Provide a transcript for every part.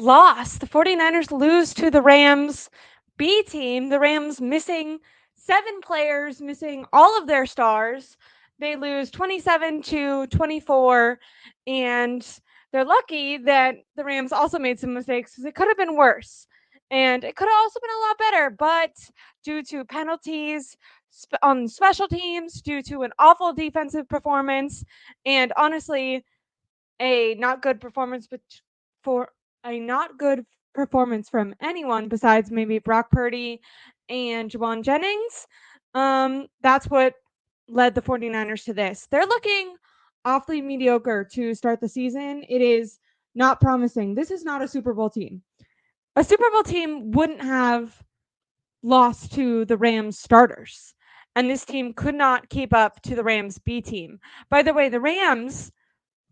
loss. The 49ers lose to the Rams B team. The Rams missing 7 players, missing all of their stars. They lose 27-24, and they're lucky that the Rams also made some mistakes because it could have been worse. And it could have also been a lot better, but due to penalties on special teams, due to an awful defensive performance, and honestly, a not good performance for a not good performance from anyone besides maybe Brock Purdy and Jennings. That's what led the 49ers to this. They're looking awfully mediocre to start the season. It is not promising. This is not a Super Bowl team. A Super Bowl team wouldn't have lost to the Rams starters. And this team could not keep up to the Rams B team. By the way, the Rams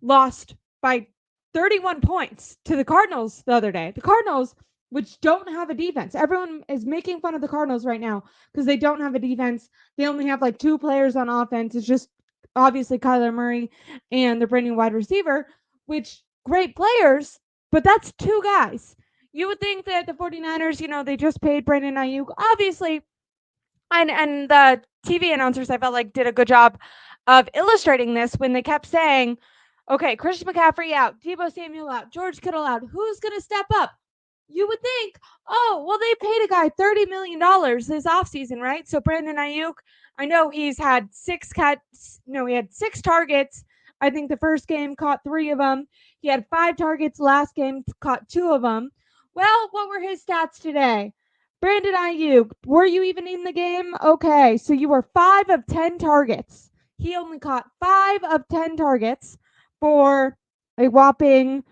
lost by 31 points to the Cardinals the other day. The Cardinals, which don't have a defense. Everyone is making fun of the Cardinals right now because they don't have a defense. They only have like 2 players on offense. It's just obviously Kyler Murray and the brand new wide receiver, which great players, but that's 2 guys. You would think that the 49ers, they just paid Brandon Aiyuk. Obviously, and the TV announcers, I felt like, did a good job of illustrating this when they kept saying, okay, Christian McCaffrey out, Deebo Samuel out, George Kittle out. Who's going to step up? You would think, oh, well, they paid a guy $30 million this offseason, right? So Brandon Aiyuk, I know he had 6 targets. I think the first game caught 3 of them. He had 5 targets last game, caught 2 of them. Well, what were his stats today? Brandon Aiyuk, were you even in the game? Okay, so you were 5 of 10 targets. He only caught 5 of 10 targets for a whopping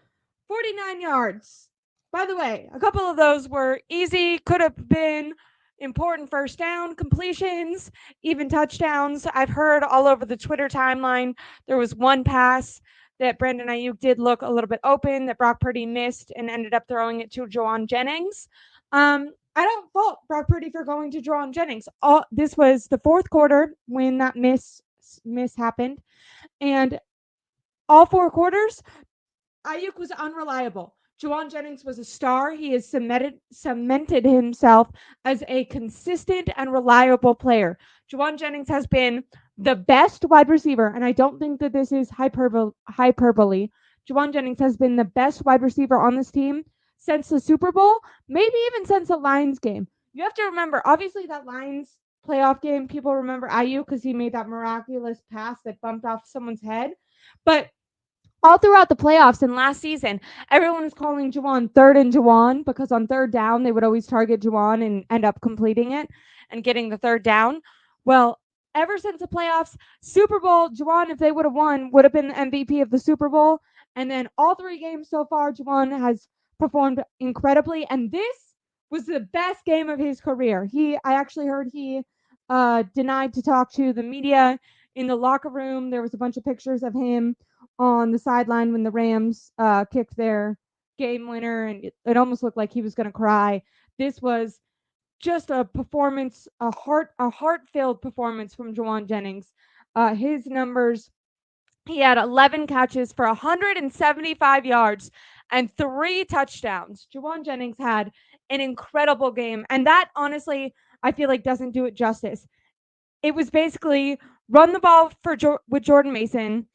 49 yards. By the way, a couple of those were easy, could have been important first down completions, even touchdowns. I've heard all over the Twitter timeline there was one pass that Brandon Aiyuk did look a little bit open that Brock Purdy missed and ended up throwing it to Jennings. I don't fault Brock Purdy for going to Jennings. This was the fourth quarter when that miss happened, and all 4 quarters, Aiyuk was unreliable. Jennings was a star. He has cemented himself as a consistent and reliable player. Jennings has been the best wide receiver, and I don't think that this is hyperbole. Jennings has been the best wide receiver on this team since the Super Bowl, maybe even since the Lions game. You have to remember, obviously, that Lions playoff game, people remember Aiyuk because he made that miraculous pass that bumped off someone's head. But all throughout the playoffs and last season, everyone was calling Juwan third and Juwan because on third down, they would always target Juwan and end up completing it and getting the third down. Well, ever since the playoffs, Super Bowl, Juwan, if they would have won, would have been the MVP of the Super Bowl. And then all 3 games so far, Juwan has performed incredibly. And this was the best game of his career. I actually heard he denied to talk to the media in the locker room. There was a bunch of pictures of him on the sideline when the Rams kicked their game winner, and it almost looked like he was going to cry. This was just a performance, a heart-filled performance from Jennings. His numbers, he had 11 catches for 175 yards and 3 touchdowns. Jennings had an incredible game, and that honestly, I feel like doesn't do it justice. It was basically run the ball with Jordan Mason,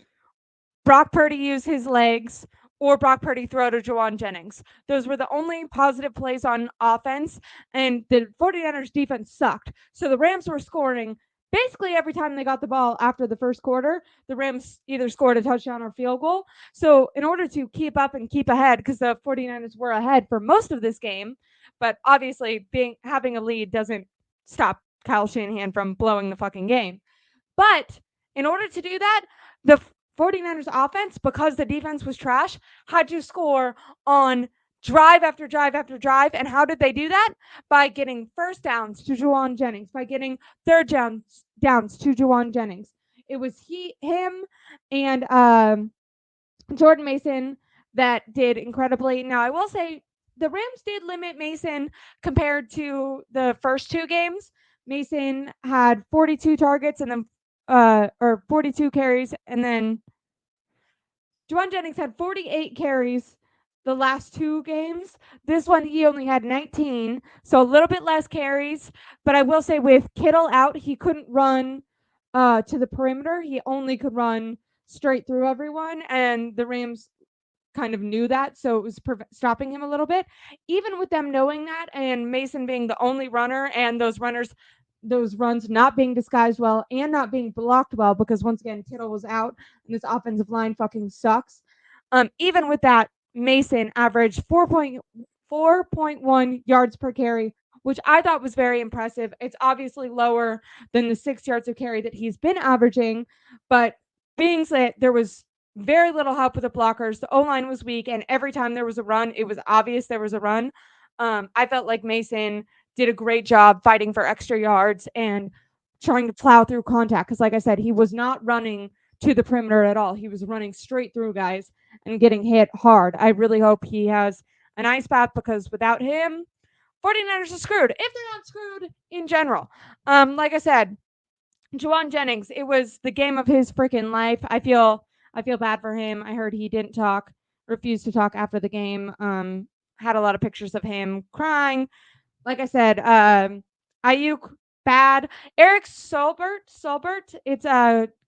Brock Purdy use his legs, or Brock Purdy throw to Jennings. Those were the only positive plays on offense, and the 49ers defense sucked. So the Rams were scoring basically every time they got the ball after the first quarter. The Rams either scored a touchdown or field goal. So in order to keep up and keep ahead, because the 49ers were ahead for most of this game, but obviously having a lead doesn't stop Kyle Shanahan from blowing the fucking game. But in order to do that, the 49ers offense, because the defense was trash, had to score on drive after drive after drive. And how did they do that? By getting first downs to Jennings, by getting third downs to Jennings. It was him and Jordan Mason that did incredibly. Now, I will say the Rams did limit Mason compared to the first 2 games. Mason had 42 targets and then or 42 carries, and then Jennings had 48 carries the last two games. This one, he only had 19, so a little bit less carries. But I will say, with Kittle out, he couldn't run to the perimeter. He only could run straight through everyone, and the Rams kind of knew that, so it was stopping him a little bit. Even with them knowing that, and Mason being the only runner, and those runs not being disguised well and not being blocked well, because once again Kittle was out and this offensive line fucking sucks. Even with that, Mason averaged 4.1 yards per carry, which I thought was very impressive. It's obviously lower than the 6 yards of carry that he's been averaging, but being said, there was very little help with the blockers. The O line was weak, and every time there was a run, it was obvious there was a run. I felt like Mason did a great job fighting for extra yards and trying to plow through contact. Because, like I said, he was not running to the perimeter at all. He was running straight through guys and getting hit hard. I really hope he has an ice bath, because without him, 49ers are screwed, if they're not screwed in general. Like I said, Juwan Jennings, it was the game of his freaking life. I feel bad for him. I heard he didn't talk, refused to talk after the game. Had a lot of pictures of him crying. Like I said, Aiyuk bad. Eric Solbert, it's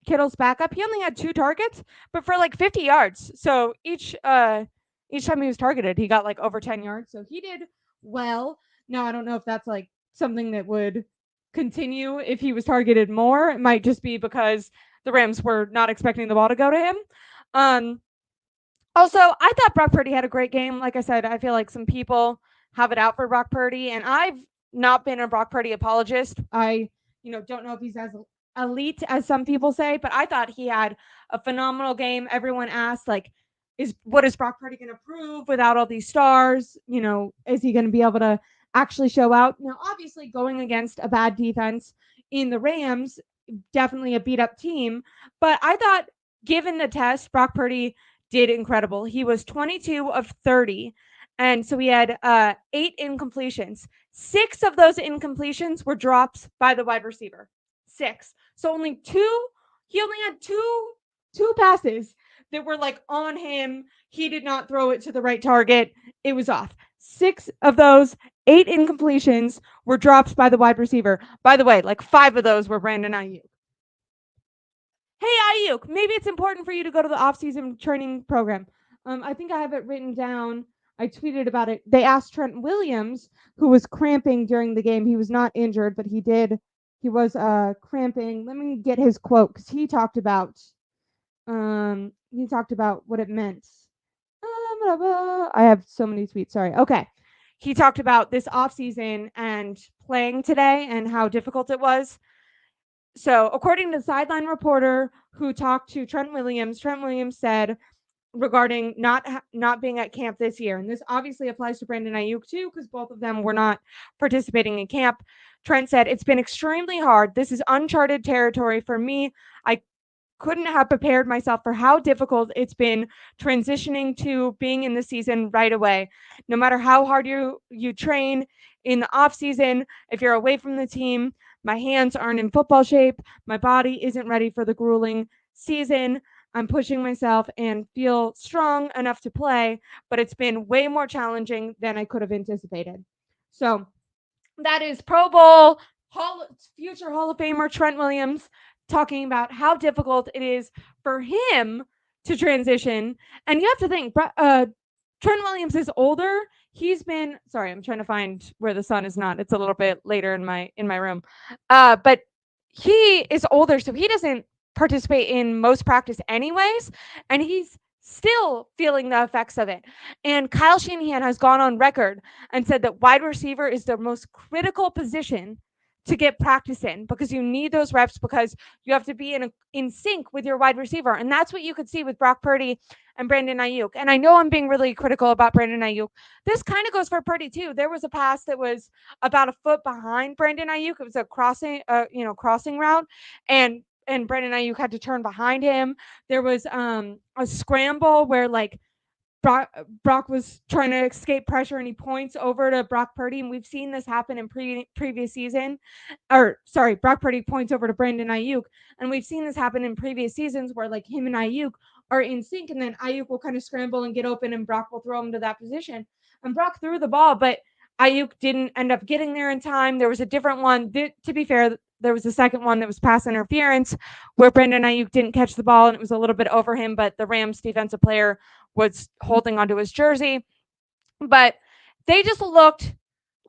Kittle's backup. He only had 2 targets, but for like 50 yards. So each time he was targeted, he got like over 10 yards. So he did well. Now I don't know if that's like something that would continue if he was targeted more. It might just be because the Rams were not expecting the ball to go to him. Um, Also, I thought Brock Purdy had a great game. Like I said, I feel like some people have it out for Brock Purdy, and I've not been a Brock Purdy apologist. I don't know if he's as elite as some people say, but I thought he had a phenomenal game. Everyone asked, like, is Brock Purdy going to prove without all these stars? Is he going to be able to actually show out? Now, obviously, going against a bad defense in the Rams, definitely a beat up team, but I thought, given the test, Brock Purdy did incredible. He was 22 of 30. And so he had 8 incompletions. 6 of those incompletions were drops by the wide receiver. 6. So he only had two passes that were like on him. He did not throw it to the right target. It was off. 6 of those 8 incompletions were drops by the wide receiver. By the way, like 5 of those were Brandon Aiyuk. Hey, Aiyuk, maybe it's important for you to go to the off-season training program. I think I have it written down. I tweeted about it. They asked Trent Williams, who was cramping during the game. He was not injured, but he was cramping. Let me get his quote, because he talked about what it meant. I have so many tweets. Sorry. Okay. He talked about this off-season and playing today and how difficult it was. So, according to the sideline reporter who talked to Trent Williams said regarding not being at camp this year, and this obviously applies to Brandon Aiyuk too, because both of them were not participating in camp. Trent said, "It's been extremely hard. This is uncharted territory for me. I couldn't have prepared myself for how difficult it's been transitioning to being in the season right away. No matter how hard you train in the off season, if you're away from the team, my hands aren't in football shape. My body isn't ready for the grueling season. I'm pushing myself and feel strong enough to play, but it's been way more challenging than I could have anticipated." So that is Pro Bowl future Hall of Famer Trent Williams talking about how difficult it is for him to transition. And you have to think, Trent Williams is older. He's been sorry, I'm trying to find where the sun is not. It's a little bit later in my room. But he is older, so he doesn't participate in most practice anyways, and he's still feeling the effects of it. And Kyle Shanahan has gone on record and said that wide receiver is the most critical position to get practice in, because you need those reps, because you have to be in sync with your wide receiver. And that's what you could see with Brock Purdy and Brandon Aiyuk. And I know I'm being really critical about Brandon Aiyuk. This kind of goes for Purdy too. There was a pass that was about a foot behind Brandon Aiyuk. It was a crossing route, and Brandon Aiyuk had to turn behind him. There was a scramble where like Brock was trying to escape pressure, and he points over to Brock Purdy, and we've seen this happen in previous season. Or sorry, Brock Purdy points over to Brandon Aiyuk, and we've seen this happen in previous seasons where like him and Aiyuk are in sync, and then Aiyuk will kind of scramble and get open, and Brock will throw him to that position. And Brock threw the ball, but Aiyuk didn't end up getting there in time. There was a different one. To be fair, there was a second one that was pass interference where Brandon Aiyuk didn't catch the ball and it was a little bit over him, but the Rams defensive player was holding onto his jersey. But they just looked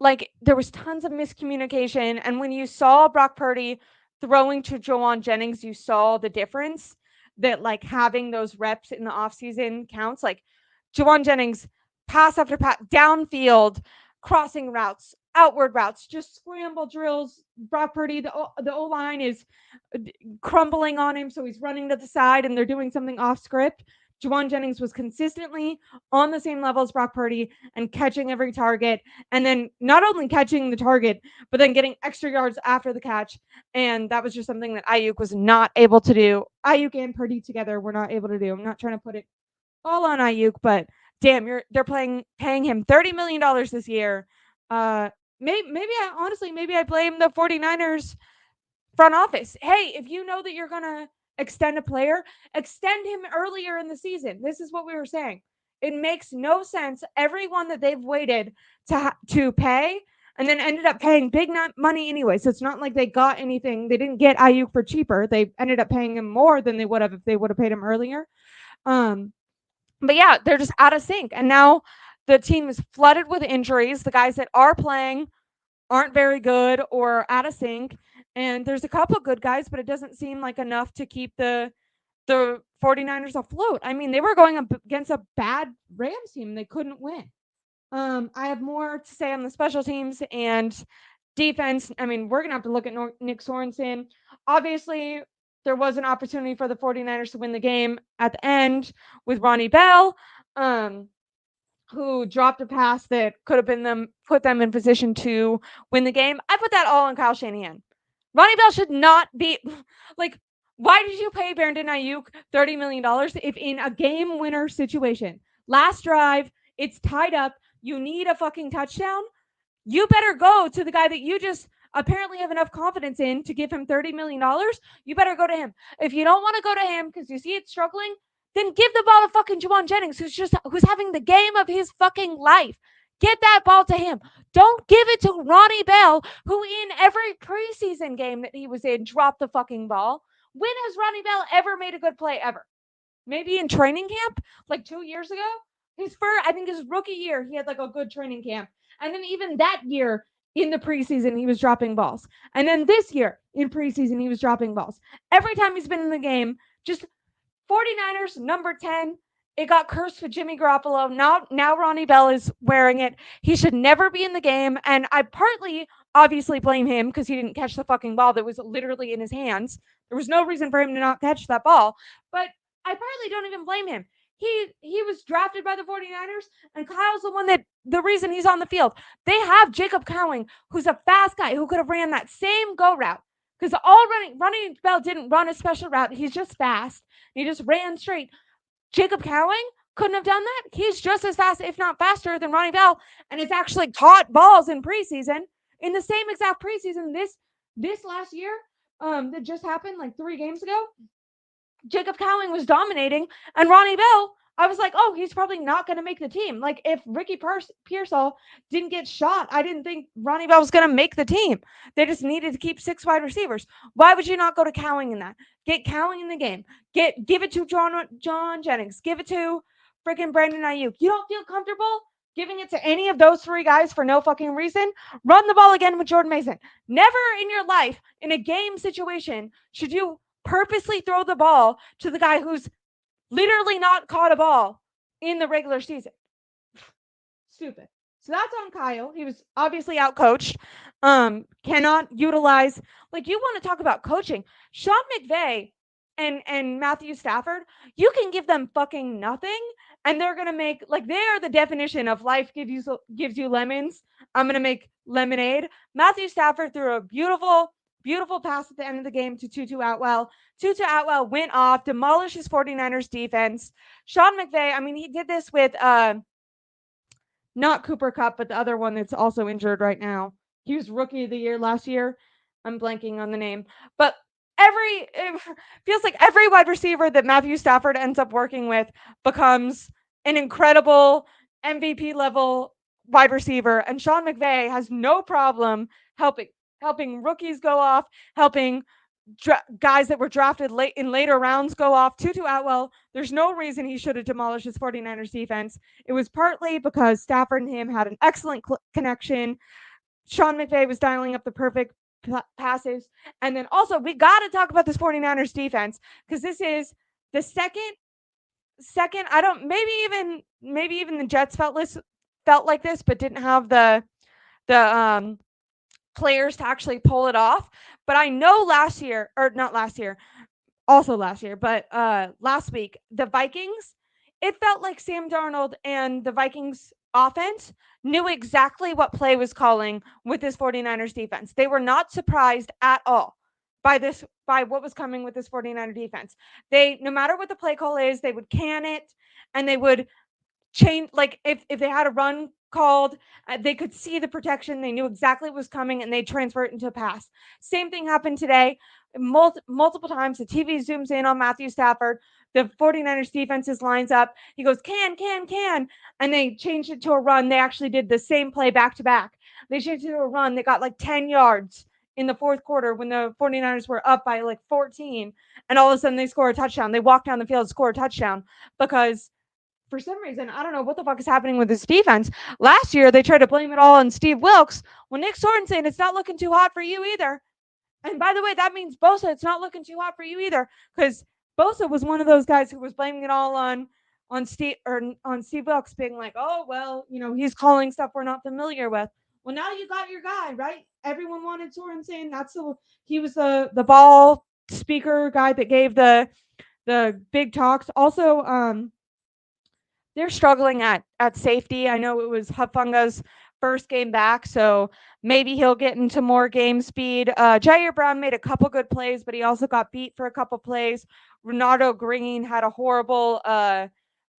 like there was tons of miscommunication. And when you saw Brock Purdy throwing to Jennings, you saw the difference that like having those reps in the offseason counts. Like Jennings, pass after pass, downfield, crossing routes, outward routes, just scramble drills. Brock Purdy, the O line is crumbling on him, so he's running to the side and they're doing something off script. Jennings was consistently on the same level as Brock Purdy and catching every target. And then not only catching the target, but then getting extra yards after the catch. And that was just something that Aiyuk was not able to do. Aiyuk and Purdy together were not able to do. I'm not trying to put it all on Aiyuk, but damn, they're paying him $30 million this year. Maybe I blame the 49ers front office. Hey, if you know that you're going to extend a player, extend him earlier in the season. This is what we were saying. It makes no sense. Everyone that they've waited to pay and then ended up paying big money anyway. So it's not like they got anything. They didn't get Aiyuk for cheaper. They ended up paying him more than they would have if they would have paid him earlier. But yeah, they're just out of sync. And now the team is flooded with injuries. The guys that are playing aren't very good or out of sync. And there's a couple good guys, but it doesn't seem like enough to keep the 49ers afloat. I mean, they were going up against a bad Rams team. They couldn't win. I have more to say on the special teams and defense. I mean, we're going to have to look at Nick Sorensen. Obviously, there was an opportunity for the 49ers to win the game at the end with Ronnie Bell, who dropped a pass that could have put them in position to win the game. I put that all on Kyle Shanahan. Ronnie Bell should not be like, why did you pay Brandon Aiyuk $30 million if in a game winner situation, last drive, it's tied up, you need a fucking touchdown? You better go to the guy that you just apparently have enough confidence in to give him $30 million. You better go to him. If you don't want to go to him because you see it struggling, then give the ball to fucking Jennings, who's having the game of his fucking life. Get that ball to him. Don't give it to Ronnie Bell, who in every preseason game that he was in dropped the fucking ball. When has Ronnie Bell ever made a good play ever? Maybe in training camp, like 2 years ago. I think his rookie year, he had like a good training camp. And then even that year in the preseason, he was dropping balls. And then this year in preseason, he was dropping balls. Every time he's been in the game, just 49ers, number 10. It got cursed with Jimmy Garoppolo. Now Ronnie Bell is wearing it. He should never be in the game. And I partly obviously blame him because he didn't catch the fucking ball that was literally in his hands. There was no reason for him to not catch that ball. But I partly don't even blame him. He was drafted by the 49ers, and Kyle's the reason he's on the field. They have Jacob Cowing, who's a fast guy who could have ran that same go route. Because Ronnie Bell didn't run a special route. He's just fast. He just ran straight. Jacob Cowing couldn't have done that. He's just as fast, if not faster, than Ronnie Bell, and it's actually caught balls in preseason. In the same exact preseason this last year, that just happened like 3 games ago. Jacob Cowing was dominating, and Ronnie Bell, I was like, oh, he's probably not going to make the team. Like, if Ricky Pearsall didn't get shot, I didn't think Ronnie Bell was going to make the team. They just needed to keep 6 wide receivers. Why would you not go to Cowing in that? Get Cowing in the game. Give it to John Jennings. Give it to freaking Brandon Aiyuk. You don't feel comfortable giving it to any of those 3 guys for no fucking reason? Run the ball again with Jordan Mason. Never in your life, in a game situation, should you purposely throw the ball to the guy who's literally not caught a ball in the regular season. Stupid. So that's on Kyle. He was obviously outcoached. Cannot utilize, like, you want to talk about coaching. Sean McVay and Matthew Stafford, you can give them fucking nothing and they're gonna make, like, they are the definition of life gives you lemons. I'm gonna make lemonade. Matthew Stafford threw a beautiful pass at the end of the game to Tutu Atwell. Tutu Atwell went off, demolished his 49ers defense. Sean McVay, I mean, he did this with not Cooper Kupp, but the other one that's also injured right now. He was rookie of the year last year. I'm blanking on the name. But it feels like every wide receiver that Matthew Stafford ends up working with becomes an incredible MVP level wide receiver, and Sean McVay has no problem helping rookies go off, helping guys that were drafted late in later rounds go off. Tutu Atwell, there's no reason he should have demolished his 49ers defense. It was partly because Stafford and him had an excellent connection. Sean McVay was dialing up the perfect passes. And then also, we got to talk about this 49ers defense because this is the second, I don't, maybe even the Jets felt like this, but didn't have the players to actually pull it off. But I know last year, or not last year, also last year, but last week, the Vikings, it felt like Sam Darnold and the Vikings offense knew exactly what play was calling with this 49ers defense. They were not surprised at all by what was coming with this 49er defense. They, no matter what the play call is, they would can it, and they would change, like if they had a run called, they could see the protection, they knew exactly what was coming, and they transfer it into a pass. Same thing happened today. Multiple times the TV zooms in on Matthew Stafford, the 49ers defenses lines up, he goes can, and they changed it to a run. They actually did the same play back to back. They changed it to a run. They got like 10 yards in the fourth quarter when the 49ers were up by like 14, and all of a sudden they score a touchdown. They walk down the field, score a touchdown, because for some reason, I don't know what the fuck is happening with this defense. Last year, they tried to blame it all on Steve Wilks. Well, Nick Sorensen, it's not looking too hot for you either. And by the way, that means Bosa, it's not looking too hot for you either, because Bosa was one of those guys who was blaming it all on Steve Wilks, being like, oh well, he's calling stuff we're not familiar with. Well, now you got your guy, right? Everyone wanted Sorensen. He was the ball speaker guy that gave the big talks. Also, they're struggling at safety. I know it was Hufunga's first game back, so maybe he'll get into more game speed. Jair Brown made a couple good plays, but he also got beat for a couple plays. Renato Green had a horrible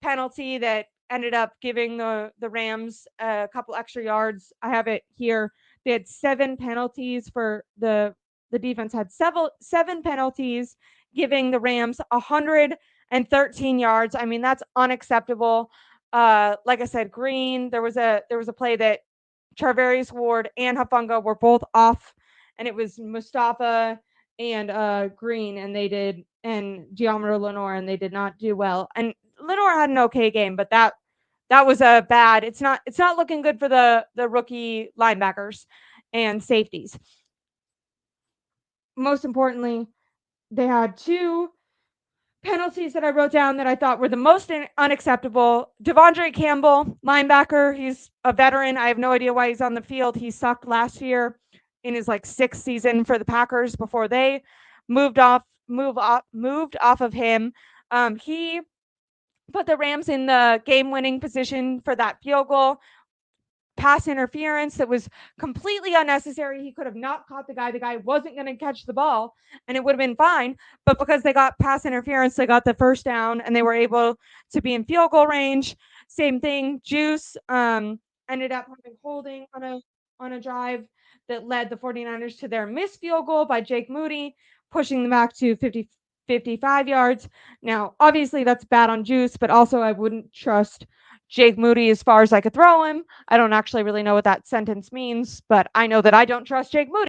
penalty that ended up giving the Rams a couple extra yards. I have it here. They had 7 penalties for the defense had seven penalties, giving the Rams 113 yards. I mean, that's unacceptable. Like I said, Green, there was a play that Charvarius Ward and Hufanga were both off, and it was Mustafa and Green, and Giacomo Lenore, and they did not do well. And Lenore had an okay game, but that was a bad. It's not looking good for the rookie linebackers and safeties. Most importantly, they had 2 penalties that I wrote down that I thought were the most unacceptable. Devondre Campbell, linebacker, he's a veteran. I have no idea why he's on the field. He sucked last year in his 6th season for the Packers before they moved off of him. He put the Rams in the game-winning position for that field goal. Pass interference that was completely unnecessary. He could have not caught the guy. The guy wasn't going to catch the ball, and it would have been fine. But because they got pass interference, they got the first down, and they were able to be in field goal range. Same thing. Juice ended up having holding on a drive that led the 49ers to their missed field goal by Jake Moody, pushing them back to 55 yards. Now, obviously, that's bad on Juice, but also I wouldn't trust Jake Moody as far as I could throw him. I don't actually really know what that sentence means, but I know that I don't trust Jake Moody.